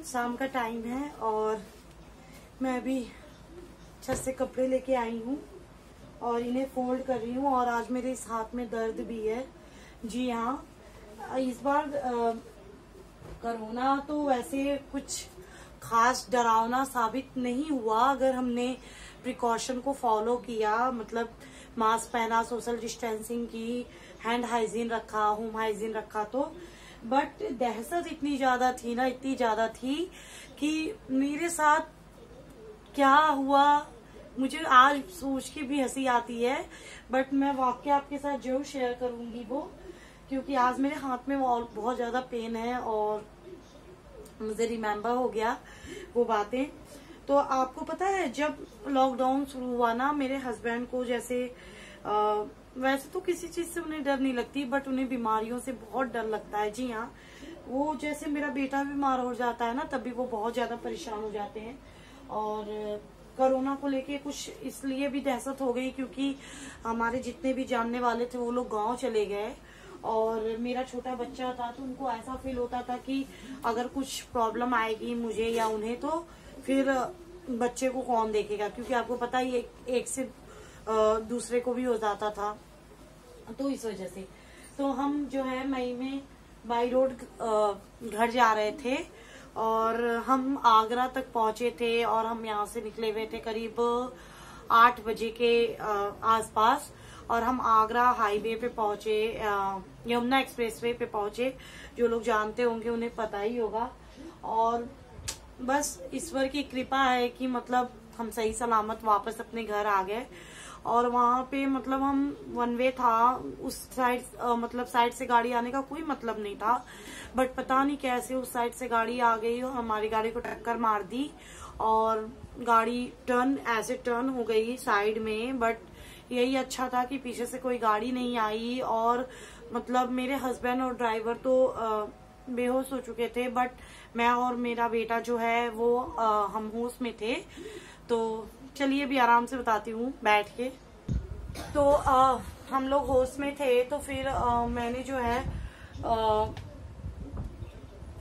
शाम का टाइम है और मैं अभी छत से कपड़े लेके आई हूँ और इन्हें फोल्ड कर रही हूँ। और आज मेरे इस हाथ में दर्द भी है। जी हाँ, इस बार कोरोना तो वैसे कुछ खास डरावना साबित नहीं हुआ अगर हमने प्रिकॉशन को फॉलो किया, मतलब मास्क पहना, सोशल डिस्टेंसिंग की, हैंड हाइजीन रखा, होम हाइजीन रखा तो। बट दहशत इतनी ज्यादा थी ना, इतनी ज्यादा थी कि मेरे साथ क्या हुआ मुझे आज सोच के भी हंसी आती है। बट मैं वाकया आपके साथ जरूर शेयर करूंगी वो, क्योंकि आज मेरे हाथ में बहुत ज्यादा पेन है और मुझे रिमेम्बर हो गया वो बातें। तो आपको पता है जब लॉकडाउन शुरू हुआ ना, मेरे हस्बैंड को जैसे वैसे तो किसी चीज से उन्हें डर नहीं लगती, बट उन्हें बीमारियों से बहुत डर लगता है। जी हाँ, वो जैसे मेरा बेटा बीमार हो जाता है ना, तभी वो बहुत ज्यादा परेशान हो जाते हैं। और कोरोना को लेके कुछ इसलिए भी दहशत हो गई क्योंकि हमारे जितने भी जानने वाले थे वो लोग गांव चले गए और मेरा छोटा बच्चा था, तो उनको ऐसा फील होता था कि अगर कुछ प्रॉब्लम आएगी मुझे या उन्हें तो फिर बच्चे को कौन देखेगा, क्योंकि आपको पता ही एक से दूसरे को भी हो जाता था। तो इस वजह से तो हम जो है मई में बाई रोड घर जा रहे थे और हम आगरा तक पहुंचे थे और हम यहाँ से निकले हुए थे करीब 8 बजे के आसपास। और हम आगरा हाईवे पे पहुंचे, यमुना एक्सप्रेसवे पे पहुंचे। जो लोग जानते होंगे उन्हें पता ही होगा। और बस ईश्वर की कृपा है कि मतलब हम सही सलामत वापस अपने घर आ गए। और वहां पे मतलब हम वन वे था, उस साइड मतलब साइड से गाड़ी आने का कोई मतलब नहीं था, बट पता नहीं कैसे उस साइड से गाड़ी आ गई और हमारी गाड़ी को टक्कर मार दी और गाड़ी टर्न हो गई साइड में। बट यही अच्छा था कि पीछे से कोई गाड़ी नहीं आई और मतलब मेरे हस्बैंड और ड्राइवर तो बेहोश हो चुके थे, बट मैं और मेरा बेटा जो है वो हम होश में थे। तो चलिए अभी आराम से बताती हूँ बैठ के। तो हम लोग होश में थे तो फिर मैंने जो है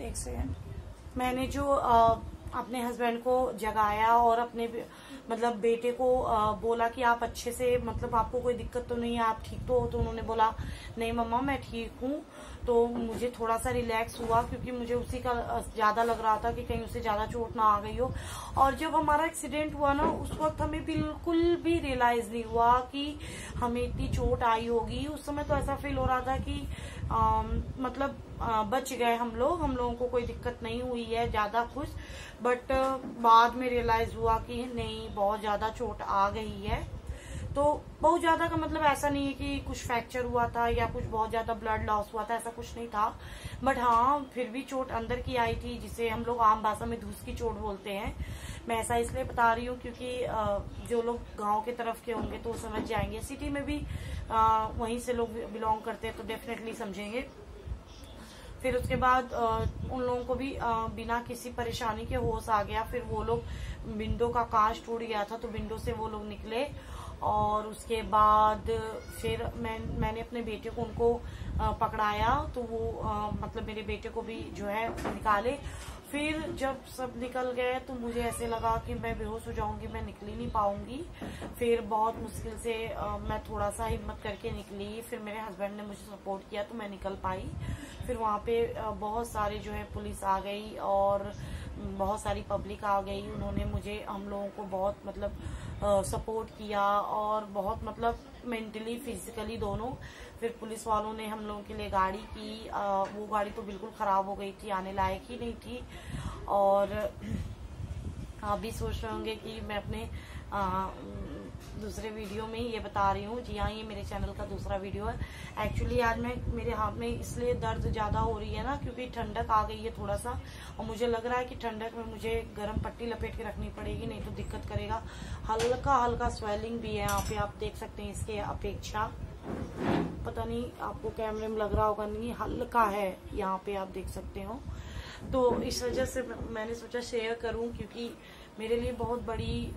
एक सेकंड, मैंने जो अपने हस्बैंड को जगाया और अपने मतलब बेटे को बोला कि आप अच्छे से, मतलब आपको कोई दिक्कत तो नहीं है, आप ठीक तो हो? तो उन्होंने बोला नहीं मम्मा मैं ठीक हूँ। तो मुझे थोड़ा सा रिलैक्स हुआ क्योंकि मुझे उसी का ज्यादा लग रहा था कि कहीं उसे ज्यादा चोट ना आ गई हो। और जब हमारा एक्सीडेंट हुआ ना, उस वक्त हमें बिल्कुल भी रियलाइज नहीं हुआ कि हमें इतनी चोट आई होगी। उस समय तो ऐसा फील हो रहा था कि मतलब बच गए हम लोगों को कोई दिक्कत नहीं हुई है ज्यादा कुछ। बट बाद में रियलाइज हुआ कि नहीं, बहुत ज्यादा चोट आ गई है। तो बहुत ज्यादा का मतलब ऐसा नहीं है कि कुछ फ्रैक्चर हुआ था या कुछ बहुत ज्यादा ब्लड लॉस हुआ था, ऐसा कुछ नहीं था। बट हाँ, फिर भी चोट अंदर की आई थी, जिसे हम लोग आम भाषा में धूस की चोट बोलते हैं। मैं ऐसा इसलिए बता रही हूँ क्योंकि जो लोग गांव के तरफ के होंगे तो समझ जाएंगे, सिटी में भी वहीं से लोग बिलोंग करते हैं तो डेफिनेटली समझेंगे। फिर उसके बाद उन लोगों को भी बिना किसी परेशानी के होश आ गया। फिर वो लोग, विंडो का कांच टूट गया था तो विंडो से वो लोग निकले। और उसके बाद फिर मैंने अपने बेटे को उनको पकड़ाया तो वो मतलब मेरे बेटे को भी जो है निकाले। फिर जब सब निकल गए तो मुझे ऐसे लगा कि मैं बेहोश हो जाऊंगी, मैं निकल ही नहीं पाऊंगी। फिर बहुत मुश्किल से मैं थोड़ा सा हिम्मत करके निकली। फिर मेरे हस्बैंड ने मुझे सपोर्ट किया तो मैं निकल पाई। फिर वहाँ पे बहुत सारे जो है पुलिस आ गई और बहुत सारी पब्लिक आ गई। उन्होंने मुझे, हम लोगों को बहुत मतलब सपोर्ट किया और बहुत मतलब मेंटली फिजिकली दोनों। फिर पुलिस वालों ने हम लोगों के लिए गाड़ी की, वो गाड़ी तो बिल्कुल खराब हो गई थी, आने लायक ही नहीं थी। और आप भी सोच रहे होंगे कि मैं अपने दूसरे वीडियो में ये बता रही हूँ। जी हाँ, ये मेरे चैनल का दूसरा वीडियो है। एक्चुअली आज मेरे हाथ में इसलिए दर्द ज्यादा हो रही है ना क्योंकि ठंडक आ गई है थोड़ा सा, और मुझे लग रहा है कि ठंडक में मुझे गर्म पट्टी लपेट के रखनी पड़ेगी, नहीं तो दिक्कत करेगा। हल्का हल्का स्वेलिंग भी है यहाँ पे, आप देख सकते हैं। इसके अपेक्षा पता नहीं आपको कैमरे में लग रहा होगा, नहीं हल्का है यहाँ पे, आप देख सकते हो। तो इस वजह से मैंने सोचा शेयर करूं क्योंकि मेरे लिए बहुत बड़ी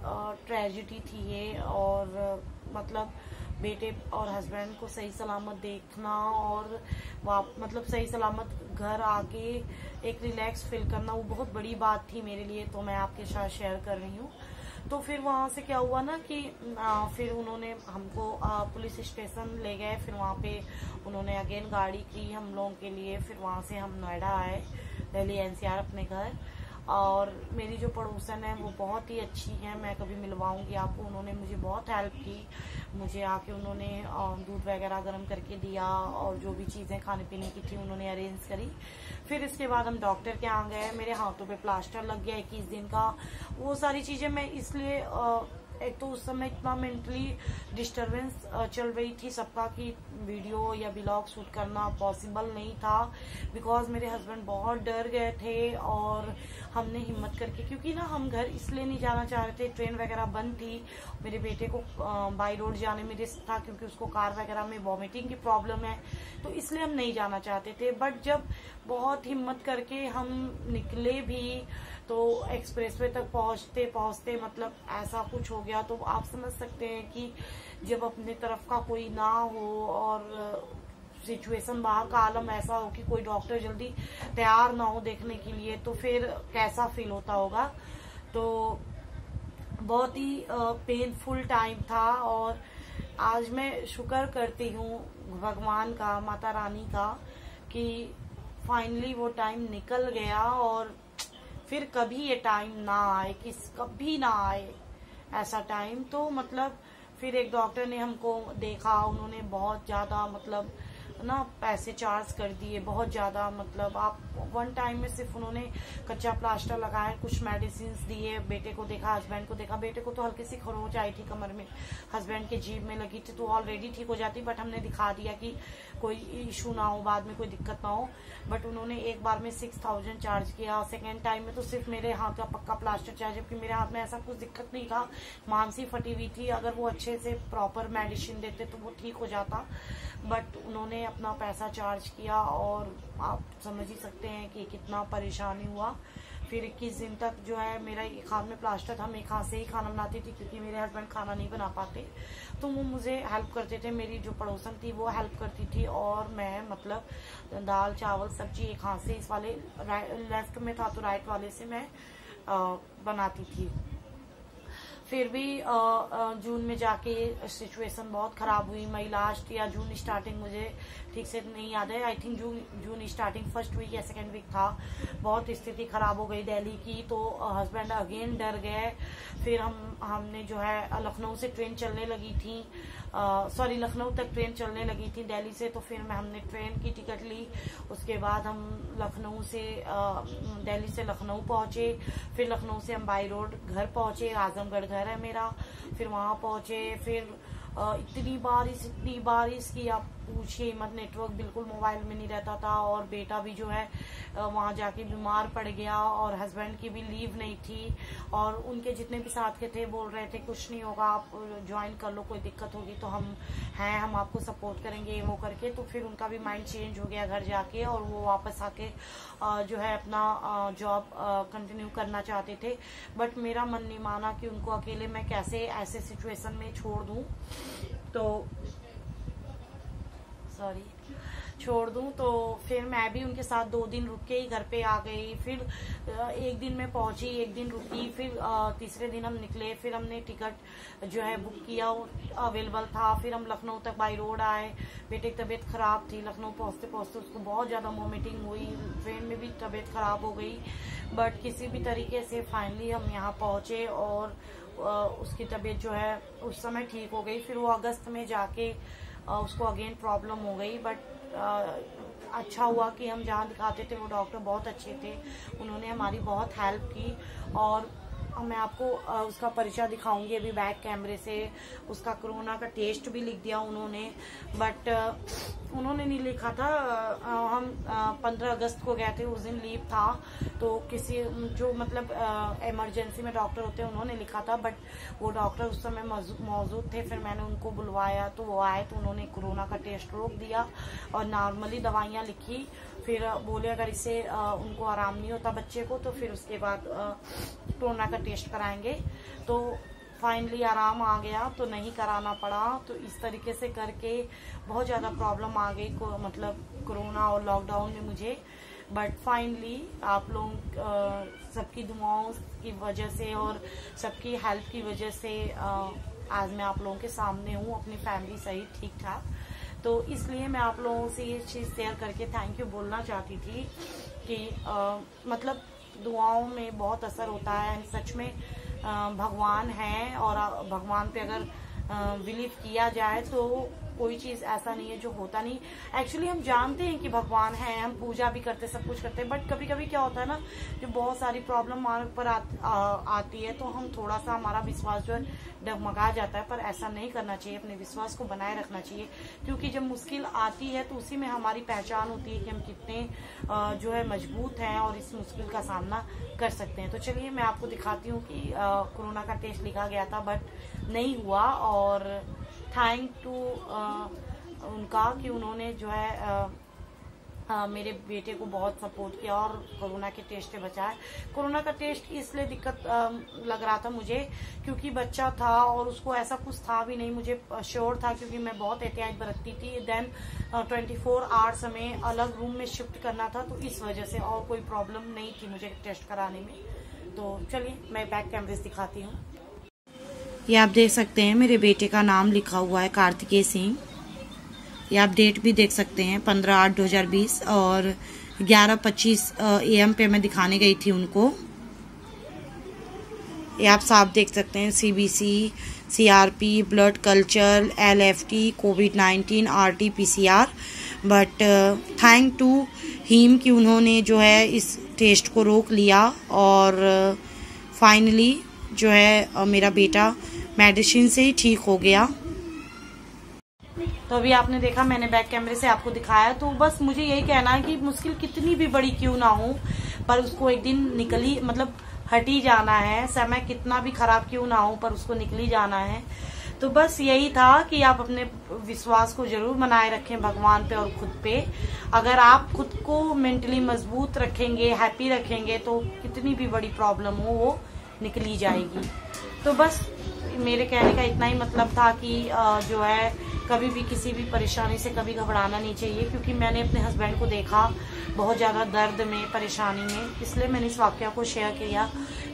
ट्रेजेडी थी ये। और मतलब बेटे और हस्बैंड को सही सलामत देखना और मतलब सही सलामत घर आके एक रिलैक्स फील करना, वो बहुत बड़ी बात थी मेरे लिए, तो मैं आपके साथ शेयर कर रही हूँ। तो फिर वहां से क्या हुआ ना कि फिर उन्होंने हमको पुलिस स्टेशन ले गए। फिर वहां पे उन्होंने अगेन गाड़ी की हम लोगों के लिए। फिर वहां से हम नोएडा आए, दिल्ली एनसीआर अपने घर। और मेरी जो पड़ोसन है वो बहुत ही अच्छी है, मैं कभी मिलवाऊंगी आपको। उन्होंने मुझे बहुत हेल्प की, मुझे आके उन्होंने दूध वगैरह गर्म करके दिया और जो भी चीजें खाने पीने की थी उन्होंने अरेंज करी। फिर इसके बाद हम डॉक्टर के यहाँ गए, मेरे हाथों पे प्लास्टर लग गया 21 दिन का। वो सारी चीजें मैं इसलिए एक तो उस समय इतना मेंटली डिस्टरबेंस चल रही थी सबका कि वीडियो या ब्लॉग शूट करना पॉसिबल नहीं था, बिकॉज मेरे हस्बैंड बहुत डर गए थे। और हमने हिम्मत करके, क्योंकि ना हम घर इसलिए नहीं जाना चाह रहे थे, ट्रेन वगैरह बंद थी, मेरे बेटे को बाई रोड जाने में रिस्क था क्योंकि उसको कार वगैरह में वॉमिटिंग की प्रॉब्लम है, तो इसलिए हम नहीं जाना चाहते थे। बट जब बहुत हिम्मत करके हम निकले भी तो एक्सप्रेसवे तक पहुंचते पहुंचते मतलब ऐसा कुछ हो गया। तो आप समझ सकते हैं कि जब अपने तरफ का कोई ना हो और सिचुएशन बाहर का आलम ऐसा हो कि कोई डॉक्टर जल्दी तैयार ना हो देखने के लिए, तो फिर कैसा फील होता होगा। तो बहुत ही पेनफुल टाइम था। और आज मैं शुक्र करती हूँ भगवान का, माता रानी का, कि फाइनली वो टाइम निकल गया और फिर कभी ये टाइम ना आए, कभी ना आए ऐसा टाइम। तो मतलब फिर एक डॉक्टर ने हमको देखा, उन्होंने बहुत ज्यादा मतलब ना पैसे चार्ज कर दिए, बहुत ज्यादा। मतलब आप वन टाइम में सिर्फ उन्होंने कच्चा प्लास्टर लगाया, कुछ मेडिसिन दिए, बेटे को देखा, हस्बैंड को देखा। बेटे को तो हल्की सी खरोंच आई थी कमर में, हस्बैंड के जीभ में लगी थी, तो ऑलरेडी ठीक हो जाती, बट हमने दिखा दिया कि कोई इशू ना हो, बाद में कोई दिक्कत ना हो। बट उन्होंने एक बार में 6000 चार्ज किया, सेकेंड टाइम में तो सिर्फ मेरे हाथ का पक्का प्लास्टर चार्ज, जबकि मेरे हाथ में ऐसा कुछ दिक्कत नहीं था, मांसी फटी हुई थी। अगर वो अच्छे से प्रॉपर मेडिसिन देते तो वो ठीक हो जाता, बट उन्होंने अपना पैसा चार्ज किया। और आप समझ ही सकते हैं कि कितना परेशानी हुआ। फिर 21 दिन तक जो है मेरा एक हाथ में प्लास्टर था, मैं एक हाथ से ही खाना बनाती थी क्योंकि मेरे हस्बैंड खाना नहीं बना पाते, तो वो मुझे हेल्प करते थे। मेरी जो पड़ोसन थी वो हेल्प करती थी और मैं मतलब दाल चावल सब्जी एक हाथ से, इस वाले लेफ्ट में था तो राइट वाले से मैं बनाती थी। फिर भी जून में जाके सिचुएशन बहुत खराब हुई। मई लास्ट या जून स्टार्टिंग, मुझे ठीक से नहीं याद है, I think June starting first week या सेकेंड वीक था। बहुत स्थिति खराब हो गई दिल्ली की, तो हस्बैंड अगेन डर गए। फिर हमने जो है लखनऊ से ट्रेन चलने लगी थी, सॉरी लखनऊ तक ट्रेन चलने लगी थी दिल्ली से, तो फिर हमने ट्रेन की टिकट ली। उसके बाद हम लखनऊ से दिल्ली से लखनऊ पहुंचे। फिर लखनऊ से हम बाई रोड घर पहुंचे, आजमगढ़ घर है मेरा। फिर वहां पहुंचे, फिर इतनी बारिश की आप पूछिए मत, नेटवर्क बिल्कुल मोबाइल में नहीं रहता था। और बेटा भी जो है वहां जाके बीमार पड़ गया और हस्बैंड की भी लीव नहीं थी। और उनके जितने भी साथ के थे बोल रहे थे कुछ नहीं होगा, आप ज्वाइन कर लो, कोई दिक्कत होगी तो हम हैं, हम आपको सपोर्ट करेंगे वो करके। तो फिर उनका भी माइंड चेंज हो गया घर जाके, और वो वापस आके जो है अपना जॉब कंटिन्यू करना चाहते थे। बट मेरा मन नहीं माना कि उनको अकेले मैं कैसे ऐसे सिचुएशन में छोड़ दूं, तो तो फिर मैं भी उनके साथ 2 दिन रुक के ही घर पे आ गई। फिर एक दिन मैं पहुंची, एक दिन रुकी, फिर तीसरे दिन हम निकले। फिर हमने टिकट जो है बुक किया, अवेलेबल था। फिर हम लखनऊ तक बाई रोड आए। बेटे की तबीयत खराब थी, लखनऊ पहुंचते पहुंचते उसको बहुत ज्यादा वॉमिटिंग हुई, ट्रेन में भी तबीयत खराब हो गई। बट किसी भी तरीके से फाइनली हम यहाँ पहुंचे और उसकी तबीयत जो है उस समय ठीक हो गई। फिर वो अगस्त में जाके उसको अगेन प्रॉब्लम हो गई। बट अच्छा हुआ कि हम जहाँ दिखाते थे वो डॉक्टर बहुत अच्छे थे, उन्होंने हमारी बहुत हेल्प की। और मैं आपको उसका परिचय दिखाऊंगी अभी बैक कैमरे से। उसका कोरोना का टेस्ट भी लिख दिया उन्होंने, बट उन्होंने नहीं लिखा था। हम 15 अगस्त को गए थे, उस दिन लीव था, तो किसी जो मतलब इमरजेंसी में डॉक्टर होते हैं उन्होंने लिखा था। बट वो डॉक्टर उस समय मौजूद थे, फिर मैंने उनको बुलवाया तो वो आए, तो उन्होंने कोरोना का टेस्ट रोक दिया और नॉर्मली दवाइयाँ लिखी। फिर बोले अगर इससे उनको आराम नहीं होता बच्चे को तो फिर उसके बाद कोरोना का टेस्ट कराएंगे। तो फाइनली आराम आ गया तो नहीं कराना पड़ा। तो इस तरीके से करके बहुत ज़्यादा प्रॉब्लम आ गई मतलब कोरोना और लॉकडाउन में मुझे। बट फाइनली आप लोग सबकी दुआओं की वजह से और सबकी हेल्प की वजह से आज मैं आप लोगों के सामने हूँ, अपनी फैमिली सहित ठीक ठाक। तो इसलिए मैं आप लोगों से ये चीज़ शेयर करके थैंक यू बोलना चाहती थी कि मतलब दुआओं में बहुत असर होता है। सच में भगवान है और भगवान पे अगर बिलीव किया जाए तो कोई चीज ऐसा नहीं है जो होता नहीं। एक्चुअली हम जानते हैं कि भगवान है, हम पूजा भी करते, सब कुछ करते हैं, बट कभी कभी क्या होता है ना, जो बहुत सारी प्रॉब्लम हमारे ऊपर आती है तो हम थोड़ा सा हमारा विश्वास जो है डगमगा जाता है। पर ऐसा नहीं करना चाहिए, अपने विश्वास को बनाए रखना चाहिए, क्योंकि जब मुश्किल आती है तो उसी में हमारी पहचान होती है कि हम कितने जो है मजबूत हैं और इस मुश्किल का सामना कर सकते हैं। तो चलिए मैं आपको दिखाती हूँ कि कोरोना का टेस्ट लिखा गया था बट नहीं हुआ, और थैंक टू उनका कि उन्होंने जो है मेरे बेटे को बहुत सपोर्ट किया और कोरोना के टेस्ट से बचाया। कोरोना का टेस्ट इसलिए दिक्कत लग रहा था मुझे क्योंकि बच्चा था और उसको ऐसा कुछ था भी नहीं, मुझे श्योर था क्योंकि मैं बहुत एहतियात बरतती थी। देन 24 आवर्स हमें अलग रूम में शिफ्ट करना था, तो इस वजह से और कोई प्रॉब्लम नहीं थी मुझे टेस्ट कराने में। तो चलिए मैं बैक कैमरे दिखाती हूँ। ये आप देख सकते हैं मेरे बेटे का नाम लिखा हुआ है कार्तिकेय सिंह। ये आप डेट भी देख सकते हैं 15/8/2020 और 11:25 AM पे मैं दिखाने गई थी उनको। ये आप साफ देख सकते हैं CBC, CRP, blood culture, LFT, COVID-19, RT PCR। But thank to him कि उन्होंने जो है इस टेस्ट को रोक लिया और फाइनली जो है मेरा बेटा मेडिसिन से ही ठीक हो गया। तो अभी आपने देखा, मैंने बैक कैमरे से आपको दिखाया। तो बस मुझे यही कहना है कि मुश्किल कितनी भी बड़ी क्यों ना हो पर उसको एक दिन निकल ही मतलब हट ही जाना है। समय कितना भी खराब क्यों ना हो पर उसको निकल ही जाना है। तो बस यही था कि आप अपने विश्वास को जरूर बनाए रखें भगवान पे और खुद पे। अगर आप खुद को मेंटली मजबूत रखेंगे, हैप्पी रखेंगे, तो कितनी भी बड़ी प्रॉब्लम हो वो निकली जाएगी। तो बस मेरे कहने का इतना ही मतलब था कि जो है कभी भी किसी भी परेशानी से कभी घबराना नहीं चाहिए, क्योंकि मैंने अपने हस्बैंड को देखा बहुत ज़्यादा दर्द में, परेशानी में, इसलिए मैंने इस वाकया को शेयर किया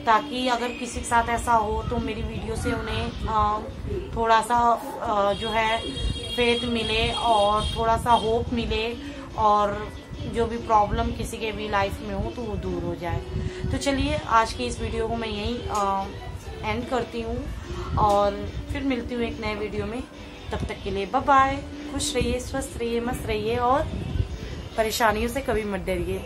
ताकि अगर किसी के साथ ऐसा हो तो मेरी वीडियो से उन्हें थोड़ा सा जो है फेथ मिले और थोड़ा सा होप मिले और जो भी प्रॉब्लम किसी के भी लाइफ में हो तो वो दूर हो जाए। तो चलिए आज की इस वीडियो को मैं यहीं एंड करती हूँ और फिर मिलती हूँ एक नए वीडियो में। तब तक के लिए बाय बाय। खुश रहिए, स्वस्थ रहिए, मस्त रहिए और परेशानियों से कभी मत डरिए।